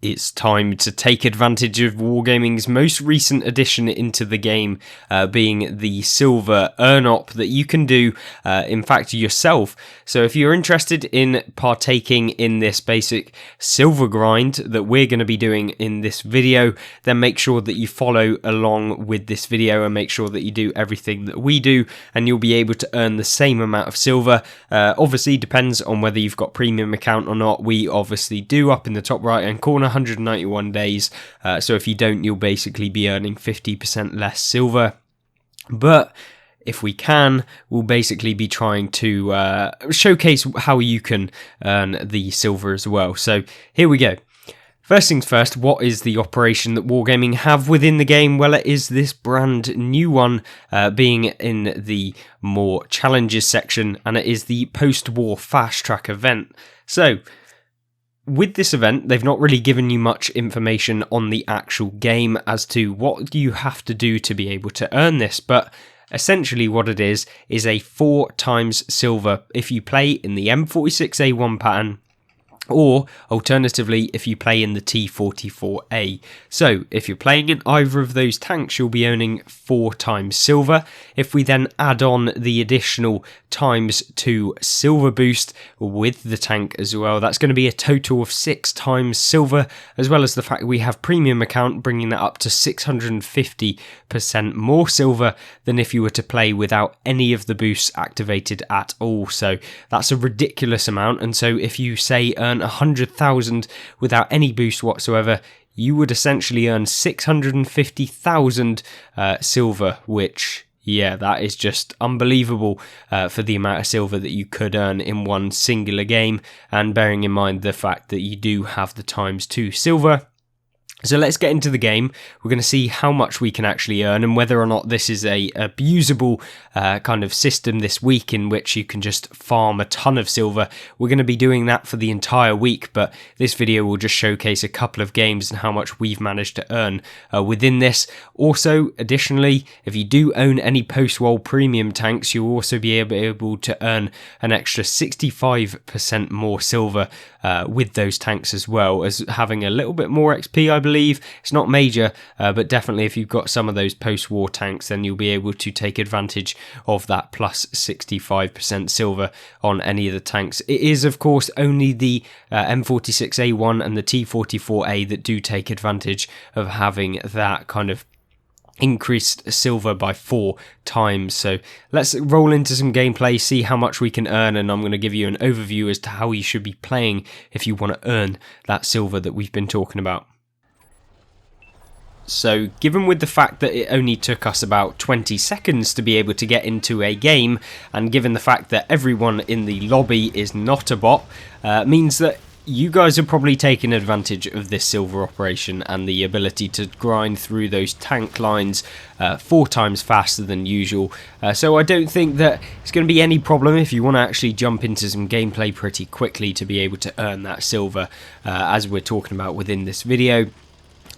It's time to take advantage of Wargaming's most recent addition into the game, being the silver earn-op that you can do, in fact, yourself. So if you're interested in partaking in this basic silver grind that we're going to be doing in this video, then make sure that you follow along with this video and make sure that you do everything that we do, and you'll be able to earn the same amount of silver. Obviously, depends on whether you've got premium account or not. We obviously do up in the top right-hand corner. 191 days, so if you don't, you'll basically be earning 50% less silver. But if we can, we'll basically be trying to showcase how you can earn the silver as well. So here we go. First things first, what is the operation that Wargaming have within the game? Well, it is this brand new one, being in the more challenges section, and it is the post-war fast track event. So with this event, they've not really given you much information on the actual game as to what you have to do to be able to earn this, but essentially what it is a 4 times silver if you play in the M46A1 pattern, or alternatively if you play in the T44A. So if you're playing in either of those tanks, you'll be earning 4 times silver. If we then add on the additional ×2 silver boost with the tank as well, that's going to be a total of 6 times silver, as well as the fact we have premium account bringing that up to 650% more silver than if you were to play without any of the boosts activated at all. So that's a ridiculous amount, and so if you say earn 100,000 without any boost whatsoever, you would essentially earn 650,000 silver, which, yeah, that is just unbelievable for the amount of silver that you could earn in one singular game, and bearing in mind the fact that you do have the ×2 silver. So let's get into the game. We're going to see how much we can actually earn and whether or not this is a abusable kind of system this week in which you can just farm a ton of silver. We're going to be doing that for the entire week, but this video will just showcase a couple of games and how much we've managed to earn within this. Also, additionally, if you do own any post-war premium tanks, you'll also be able to earn an extra 65% more silver with those tanks, as well as having a little bit more XP, I believe. It's not major, but definitely if you've got some of those post-war tanks, then you'll be able to take advantage of that plus 65% silver on any of the tanks. It is, of course, only the M46A1 and the T44A that do take advantage of having that kind of increased silver by 4 times. So let's roll into some gameplay, see how much we can earn, and I'm going to give you an overview as to how you should be playing if you want to earn that silver that we've been talking about. So given with the fact that it only took us about 20 seconds to be able to get into a game, and given the fact that everyone in the lobby is not a bot, means that you guys are probably taking advantage of this silver operation and the ability to grind through those tank lines 4 times faster than usual. So I don't think that it's going to be any problem if you want to actually jump into some gameplay pretty quickly to be able to earn that silver, as we're talking about within this video.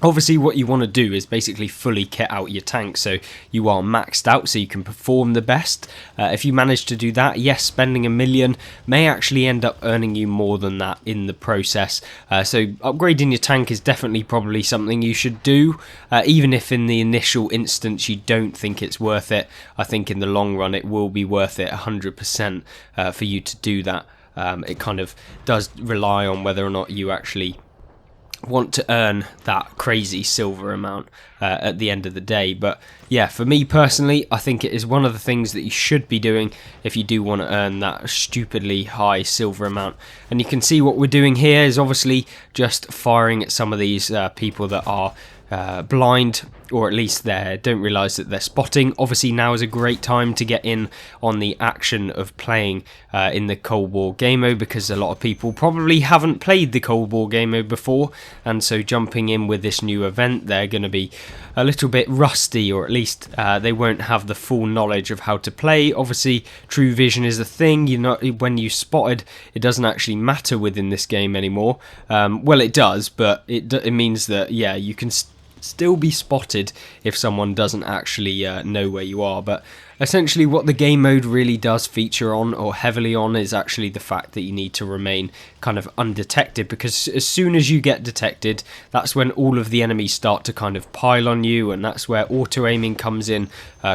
Obviously, what you want to do is basically fully kit out your tank so you are maxed out so you can perform the best. If you manage to do that, yes, spending $1 million may actually end up earning you more than that in the process. So upgrading your tank is definitely probably something you should do, even if in the initial instance you don't think it's worth it. I think in the long run it will be worth it 100% for you to do that. It kind of does rely on whether or not you actually want to earn that crazy silver amount at the end of the day. But yeah, for me personally, I think it is one of the things that you should be doing if you do want to earn that stupidly high silver amount. And you can see what we're doing here is obviously just firing at some of these people that are blind, or at least they don't realise that they're spotting. Obviously now is a great time to get in on the action of playing in the Cold War game mode, because a lot of people probably haven't played the Cold War game mode before, and so jumping in with this new event, they're going to be a little bit rusty, or at least they won't have the full knowledge of how to play. Obviously true vision is a thing. You know, when you spotted, it doesn't actually matter within this game anymore. Well, it does, but it means that, yeah, you can still be spotted if someone doesn't actually know where you are. But Essentially, what the game mode really does feature on, or heavily on, is actually the fact that you need to remain kind of undetected, because as soon as you get detected, that's when all of the enemies start to kind of pile on you, and that's where auto-aiming comes in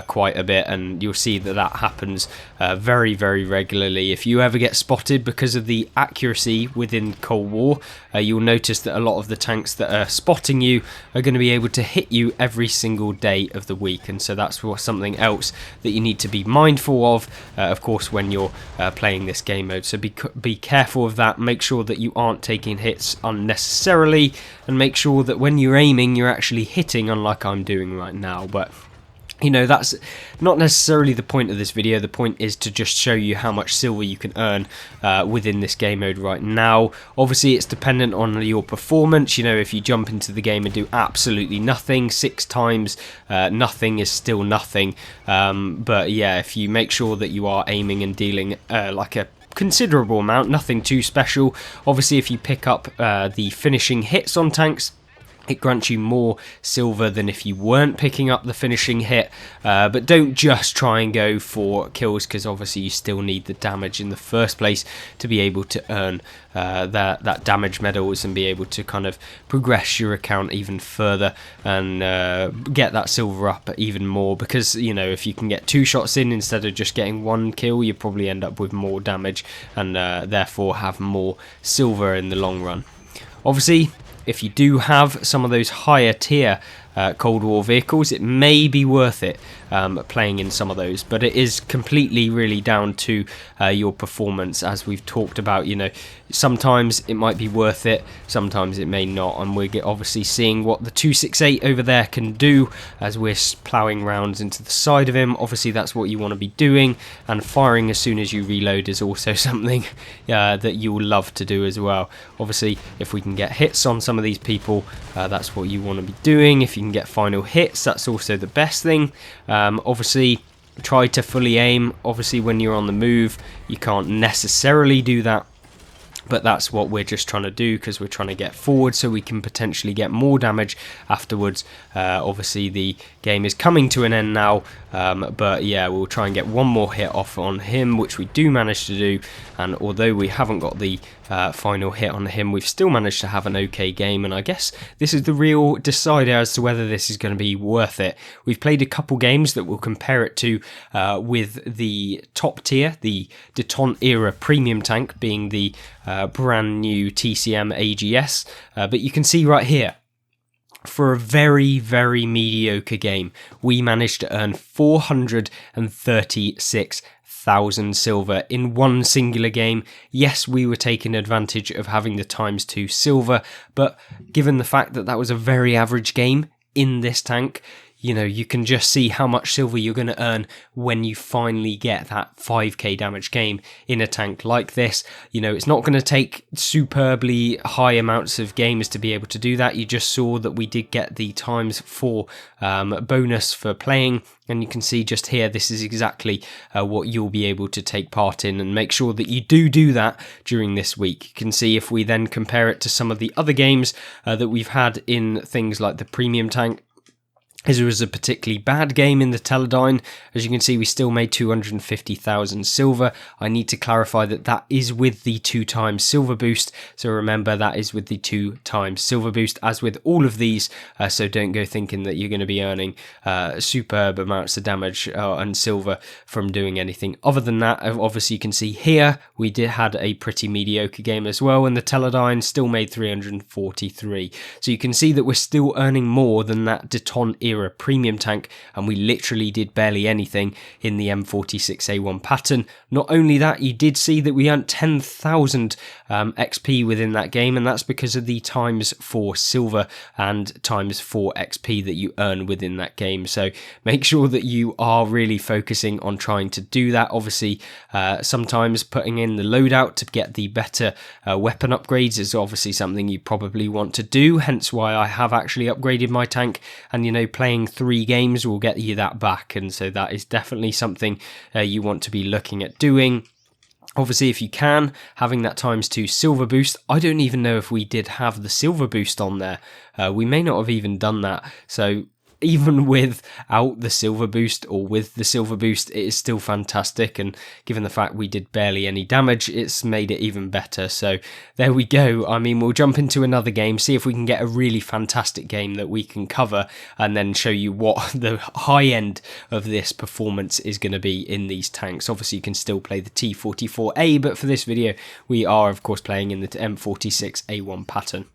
quite a bit, and you'll see that that happens very, very regularly. If you ever get spotted because of the accuracy within Cold War, you'll notice that a lot of the tanks that are spotting you are going to be able to hit you every single day of the week, and so that's something else that you need to be mindful of course, when you're playing this game mode. So be careful of that. Make sure that you aren't taking hits unnecessarily, and make sure that when you're aiming, you're actually hitting, unlike I'm doing right now. But you know, that's not necessarily the point of this video. The point is to just show you how much silver you can earn within this game mode right now. Obviously, it's dependent on your performance. You know, if you jump into the game and do absolutely nothing 6 times, nothing is still nothing. But yeah, if you make sure that you are aiming and dealing like a considerable amount, nothing too special. Obviously, if you pick up the finishing hits on tanks, it grants you more silver than if you weren't picking up the finishing hit, but don't just try and go for kills, because obviously you still need the damage in the first place to be able to earn that damage medals and be able to kind of progress your account even further and get that silver up even more, because you know, if you can get 2 shots in instead of just getting 1 kill, you probably end up with more damage and therefore have more silver in the long run. Obviously, if you do have some of those higher tier Cold War vehicles, it may be worth it playing in some of those, but it is completely really down to your performance, as we've talked about. You know, sometimes it might be worth it, sometimes it may not, and we're obviously seeing what the 268 over there can do as we're ploughing rounds into the side of him. Obviously that's what you want to be doing, and firing as soon as you reload is also something that you will love to do as well. Obviously, if we can get hits on some of these people, that's what you want to be doing. If you can get final hits, that's also the best thing. Obviously, try to fully aim. Obviously, when you're on the move, you can't necessarily do that, but that's what we're just trying to do, because we're trying to get forward so we can potentially get more damage afterwards. Obviously the game is coming to an end now, but yeah, we'll try and get one more hit off on him, which we do manage to do, and although we haven't got the final hit on him, we've still managed to have an okay game, and I guess this is the real decider as to whether this is going to be worth it. We've played a couple games that we'll compare it to with the top tier, the Detente era premium tank, being the brand new TCM AGS, but you can see right here, for a very, very mediocre game, we managed to earn 436,000 silver in one singular game. Yes, we were taking advantage of having the ×2 silver, but given the fact that that was a very average game in this tank, you know, you can just see how much silver you're going to earn when you finally get that 5k damage game in a tank like this. You know, it's not going to take superbly high amounts of games to be able to do that. You just saw that we did get the ×4 bonus for playing, and you can see just here, this is exactly what you'll be able to take part in, and make sure that you do that during this week. You can see if we then compare it to some of the other games that we've had in things like the premium tank, as it was a particularly bad game in the Teledyne. As you can see, we still made 250,000 silver. I need to clarify that that is with the 2x silver boost. So remember, that is with the 2x silver boost, as with all of these. So don't go thinking that you're going to be earning superb amounts of damage and silver from doing anything other than that. Obviously, you can see here, we had a pretty mediocre game as well, and the Teledyne still made 343. So you can see that we're still earning more than that Detente era premium tank, and we literally did barely anything in the M46A1 pattern. Not only that, you did see that we earned 10,000 XP within that game, and that's because of the ×4 silver and ×4 XP that you earn within that game. So make sure that you are really focusing on trying to do that. Obviously, sometimes putting in the loadout to get the better weapon upgrades is obviously something you probably want to do, hence why I have actually upgraded my tank, and you know, playing 3 games will get you that back, and so that is definitely something you want to be looking at doing. Obviously, if you can, having that ×2 silver boost. I don't even know if we did have the silver boost on there. We may not have even done that. So even without the silver boost, or with the silver boost, it is still fantastic, and given the fact we did barely any damage, it's made it even better. So there we go. I mean, we'll jump into another game, see if we can get a really fantastic game that we can cover, and then show you what the high end of this performance is going to be in these tanks. Obviously you can still play the T44A, but for this video we are of course playing in the M46A1 pattern.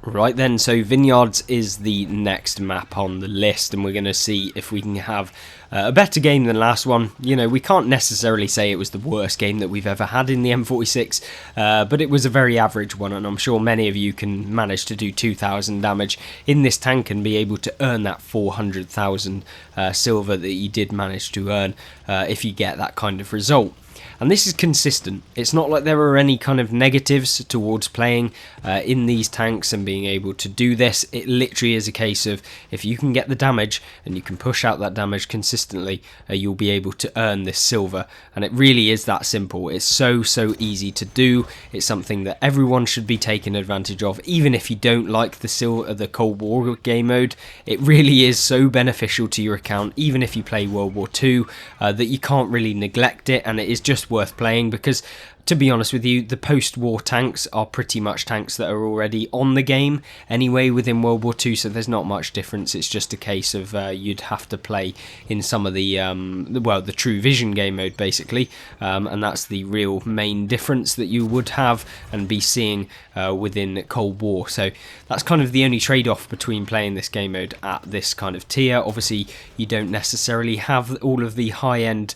Right then, so Vineyards is the next map on the list, and we're going to see if we can have a better game than last one. You know, we can't necessarily say it was the worst game that we've ever had in the M46, but it was a very average one, and I'm sure many of you can manage to do 2,000 damage in this tank and be able to earn that 400,000 silver that you did manage to earn if you get that kind of result. And this is consistent. It's not like there are any kind of negatives towards playing in these tanks and being able to do this. It literally is a case of if you can get the damage and you can push out that damage consistently, you'll be able to earn this silver. And it really is that simple. It's so easy to do. It's something that everyone should be taking advantage of, even if you don't like the Cold War game mode. It really is so beneficial to your account, even if you play World War II, that you can't really neglect it, and it is just worth playing because, to be honest with you, the post-war tanks are pretty much tanks that are already on the game anyway within World War II, so there's not much difference. It's just a case of you'd have to play in some of the True Vision game mode basically, and that's the real main difference that you would have and be seeing within Cold War. So that's kind of the only trade-off between playing this game mode at this kind of tier. Obviously you don't necessarily have all of the high-end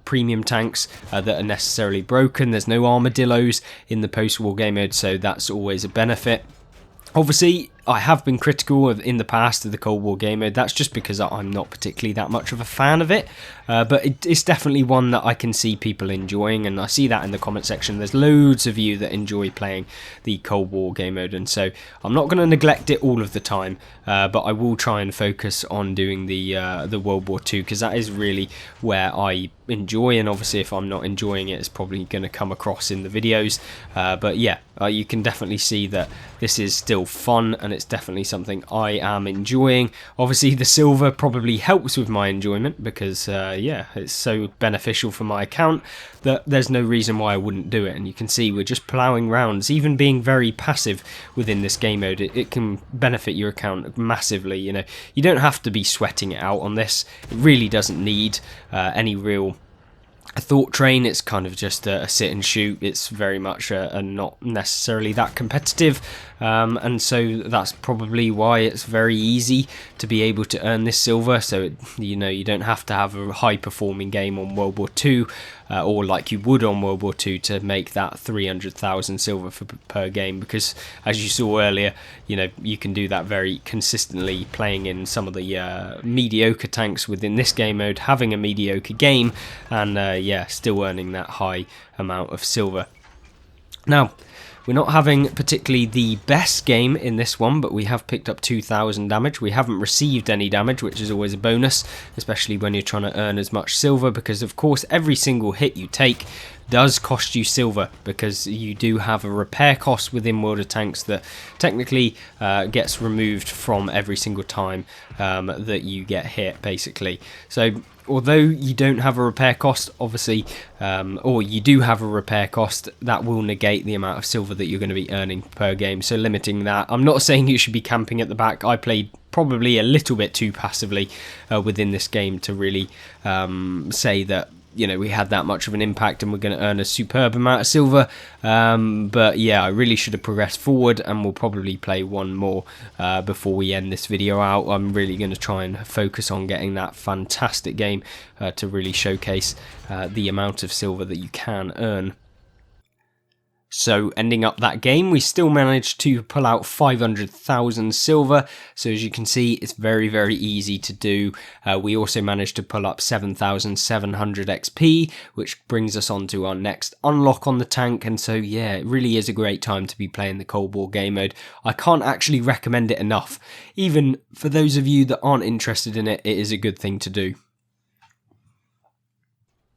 premium tanks that are necessarily broken. There's no armadillos in the post-war game mode, so that's always a benefit. Obviously, I have been critical in the past of the Cold War game mode. That's just because I'm not particularly that much of a fan of it, but it's definitely one that I can see people enjoying, and I see that in the comment section. There's loads of you that enjoy playing the Cold War game mode, and so I'm not going to neglect it all of the time, but I will try and focus on doing the World War II, because that is really where I enjoy, and obviously if I'm not enjoying it, it's probably going to come across in the videos, but yeah, you can definitely see that this is still fun, and it's definitely something I am enjoying. Obviously the silver probably helps with my enjoyment because yeah, it's so beneficial for my account that there's no reason why I wouldn't do it. And you can see we're just ploughing rounds. Even being very passive within this game mode, it can benefit your account massively. You know, you don't have to be sweating it out on this. It really doesn't need any real thought train. It's kind of just a sit and shoot. It's very much not necessarily that competitive, and so that's probably why it's very easy to be able to earn this silver. So you know, you don't have to have a high performing game on World War II, or like you would on World War II, to make that 300,000 silver per game, because as you saw earlier, you know, you can do that very consistently playing in some of the mediocre tanks within this game mode, having a mediocre game, and yeah, still earning that high amount of silver. Now, we're not having particularly the best game in this one, but we have picked up 2,000 damage. We haven't received any damage, which is always a bonus, especially when you're trying to earn as much silver, because of course every single hit you take does cost you silver, because you do have a repair cost within World of Tanks that technically gets removed from every single time that you get hit, basically. So although you don't have a repair cost, obviously, or you do have a repair cost, that will negate the amount of silver that you're going to be earning per game, so limiting that. I'm not saying you should be camping at the back. I played probably a little bit too passively within this game to really say that, you know, we had that much of an impact and we're going to earn a superb amount of silver, but yeah, I really should have progressed forward, and we'll probably play one more before we end this video out. I'm really going to try and focus on getting that fantastic game to really showcase the amount of silver that you can earn. So ending up that game, we still managed to pull out 500,000 silver. So as you can see, it's very easy to do. We also managed to pull up 7,700 XP, which brings us on to our next unlock on the tank. And so yeah, it really is a great time to be playing the Cold War game mode. I can't actually recommend it enough. Even for those of you that aren't interested in it, it is a good thing to do.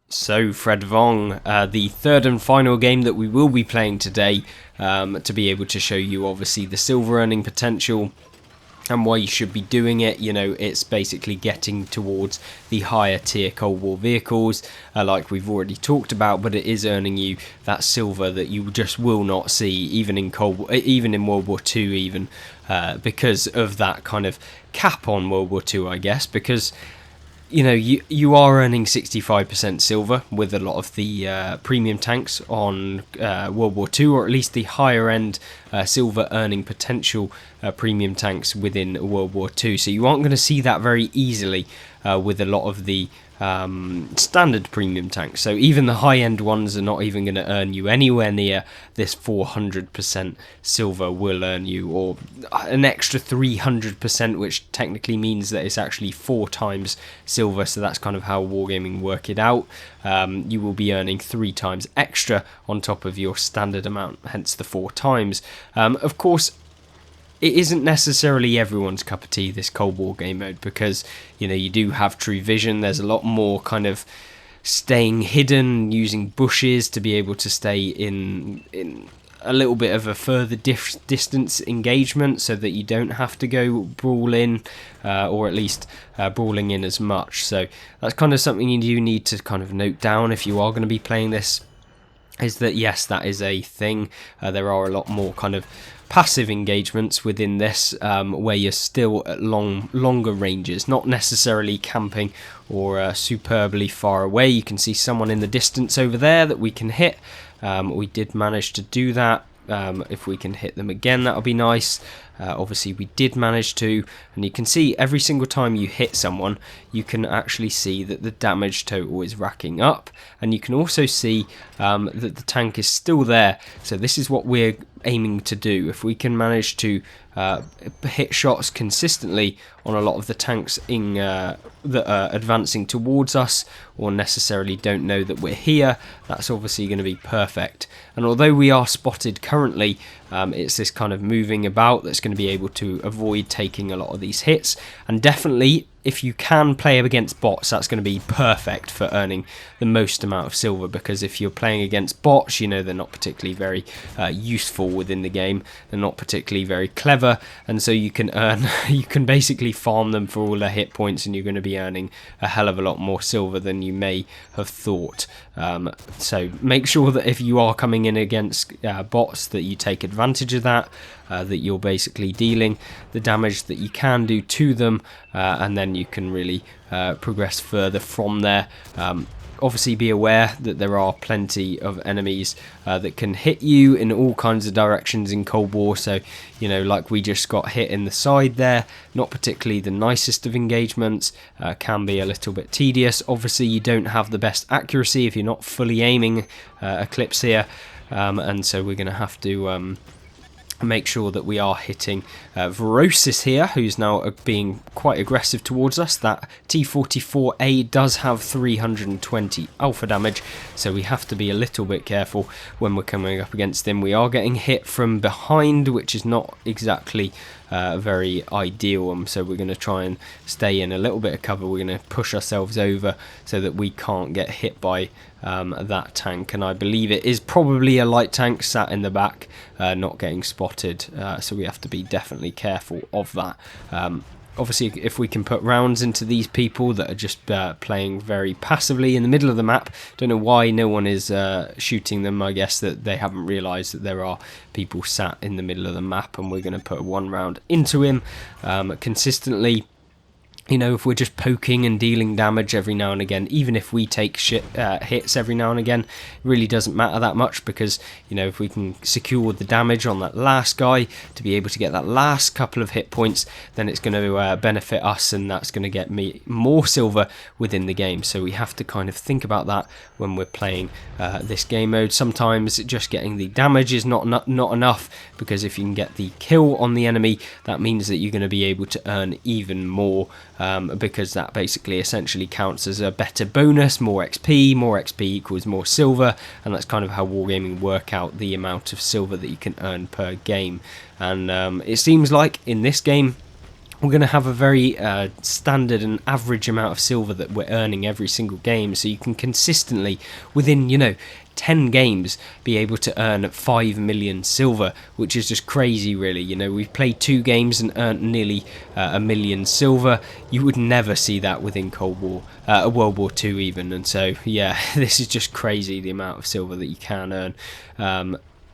So Fred Vong, the third and final game that we will be playing today, to be able to show you obviously the silver earning potential and why you should be doing it. You know, it's basically getting towards the higher tier Cold War vehicles, like we've already talked about, but it is earning you that silver that you just will not see even in World War II, even because of that kind of cap on World War II, I guess, because you know, you are earning 65% silver with a lot of the premium tanks on World War II, or at least the higher end silver earning potential premium tanks within World War II. So you aren't going to see that very easily with a lot of the standard premium tanks. So even the high end ones are not even going to earn you anywhere near this 400% silver will earn you, or an extra 300%, which technically means that it's actually 4 times silver. So that's kind of how Wargaming work it out. You will be earning 3 times extra on top of your standard amount, hence the 4 times. Of course, it isn't necessarily everyone's cup of tea, this Cold War game mode, because, you know, you do have true vision. There's a lot more kind of staying hidden, using bushes to be able to stay in a little bit of a further distance engagement, so that you don't have to go brawl in, or at least brawling in as much. So that's kind of something you do need to kind of note down if you are going to be playing this, is that yes, that is a thing. There are a lot more kind of passive engagements within this, where you're still at longer ranges, not necessarily camping or superbly far away. You can see someone in the distance over there that we can hit. We did manage to do that. If we can hit them again, that'll be nice. Obviously we did manage to, and you can see every single time you hit someone, you can actually see that the damage total is racking up, and you can also see that the tank is still there. So this is what we're aiming to do. If we can manage to hit shots consistently on a lot of the tanks that are advancing towards us, or necessarily don't know that we're here, that's obviously going to be perfect. And although we are spotted currently, it's this kind of moving about that's going to be able to avoid taking a lot of these hits. And definitely, if you can play against bots, that's going to be perfect for earning the most amount of silver, because if you're playing against bots, you know, they're not particularly very useful within the game. They're not particularly very clever, and so you can basically farm them for all their hit points, and you're going to be earning a hell of a lot more silver than you may have thought. So make sure that if you are coming in against bots, that you take advantage of that, that you're basically dealing the damage that you can do to them, and then you can really progress further from there. Obviously be aware that there are plenty of enemies that can hit you in all kinds of directions in Cold War. So, you know, like we just got hit in the side there, not particularly the nicest of engagements, can be a little bit tedious. Obviously you don't have the best accuracy if you're not fully aiming Eclipse here, and so we're going to have to make sure that we are hitting Verosis here, who's now being quite aggressive towards us. That T-44A does have 320 alpha damage, so we have to be a little bit careful when we're coming up against him. We are getting hit from behind, which is not exactly very ideal, so we're going to try and stay in a little bit of cover. We're going to push ourselves over so that we can't get hit by that tank, and I believe it is probably a light tank sat in the back, not getting spotted, so we have to be definitely careful of that. Obviously, if we can put rounds into these people that are just playing very passively in the middle of the map, don't know why no one is shooting them. I guess that they haven't realised that there are people sat in the middle of the map, and we're going to put 1 round into him consistently. You know, if we're just poking and dealing damage every now and again, even if we take hits every now and again, it really doesn't matter that much, because, you know, if we can secure the damage on that last guy to be able to get that last couple of hit points, then it's going to benefit us, and that's going to get me more silver within the game. So we have to kind of think about that when we're playing this game mode. Sometimes just getting the damage is not enough, because if you can get the kill on the enemy, that means that you're going to be able to earn even more, because that basically essentially counts as a better bonus. More XP equals more silver, and that's kind of how Wargaming work out the amount of silver that you can earn per game. And it seems like in this game we're going to have a very standard and average amount of silver that we're earning every single game, so you can consistently, within 10 games, be able to earn 5 million silver, which is just crazy, really. We've played 2 games and earned nearly 1 million silver. You would never see that within World War II even, and so yeah, this is just crazy, the amount of silver that you can earn.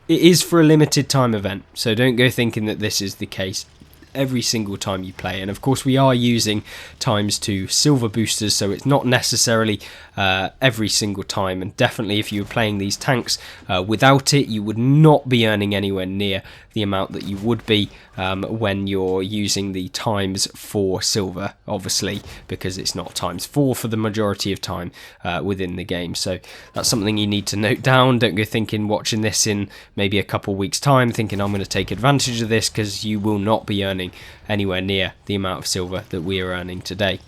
It is for a limited time event, so don't go thinking that this is the case every single time you play. And of course we are using ×2 silver boosters, so it's not necessarily every single time, and definitely if you were playing these tanks without it, you would not be earning anywhere near the amount that you would be when you're using the ×4 silver, obviously, because it's not ×4 for the majority of time within the game. So that's something you need to note down. Don't go thinking, watching this in maybe a couple weeks time, thinking I'm going to take advantage of this, because you will not be earning anywhere near the amount of silver that we are earning today.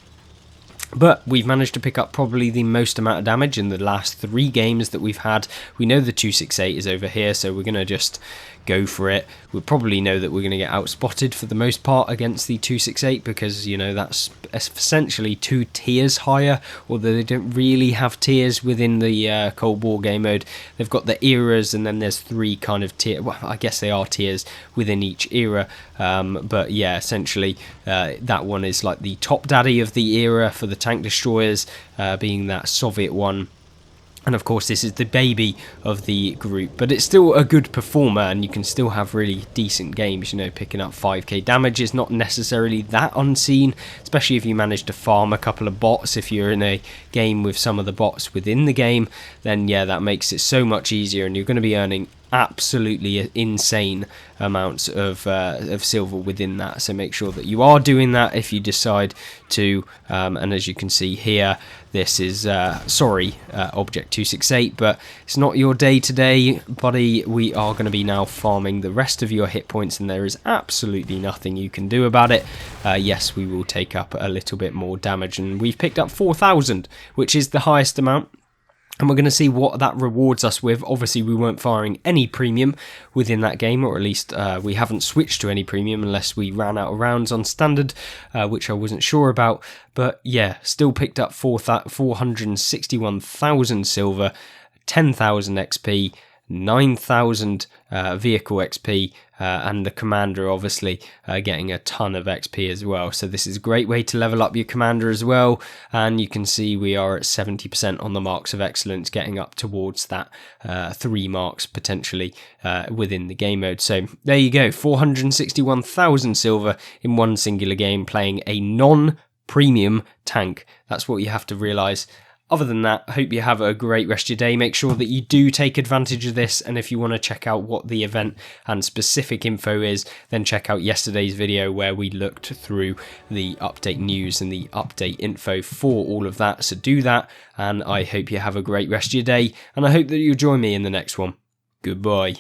But we've managed to pick up probably the most amount of damage in the last 3 games that we've had. We know the 268 is over here, so we're going to just go for it. We'll probably know that we're going to get outspotted for the most part against the 268, because that's essentially 2 tiers higher, although they don't really have tiers within the Cold War game mode. They've got the eras, and then there's 3 kind of tiers. Well, I guess they are tiers within each era, but yeah, essentially that one is like the top daddy of the era for the tank destroyers, being that Soviet one. And of course this is the baby of the group, but it's still a good performer, and you can still have really decent games. Picking up 5k damage is not necessarily that unseen, especially if you manage to farm a couple of bots. If you're in a game with some of the bots within the game, then yeah, that makes it so much easier, and you're going to be earning absolutely insane amounts of silver within that. So make sure that you are doing that if you decide to, and as you can see here, this is Object 268, but it's not your day today, buddy. We are going to be now farming the rest of your hit points, and there is absolutely nothing you can do about it. Yes, we will take up a little bit more damage, and we've picked up 4,000, which is the highest amount. And we're going to see what that rewards us with. Obviously, we weren't firing any premium within that game, or at least we haven't switched to any premium unless we ran out of rounds on standard, which I wasn't sure about. But yeah, still picked up 461,000 silver, 10,000 XP, 9,000 vehicle XP, and the commander obviously getting a ton of XP as well. So this is a great way to level up your commander as well, and you can see we are at 70% on the marks of excellence, getting up towards that 3 marks potentially within the game mode. So there you go, 461,000 silver in one singular game playing a non-premium tank. That's what you have to realise. Other than that, I hope you have a great rest of your day. Make sure that you do take advantage of this, and if you want to check out what the event and specific info is, then check out yesterday's video where we looked through the update news and the update info for all of that. So do that, and I hope you have a great rest of your day, and I hope that you'll join me in the next one. Goodbye.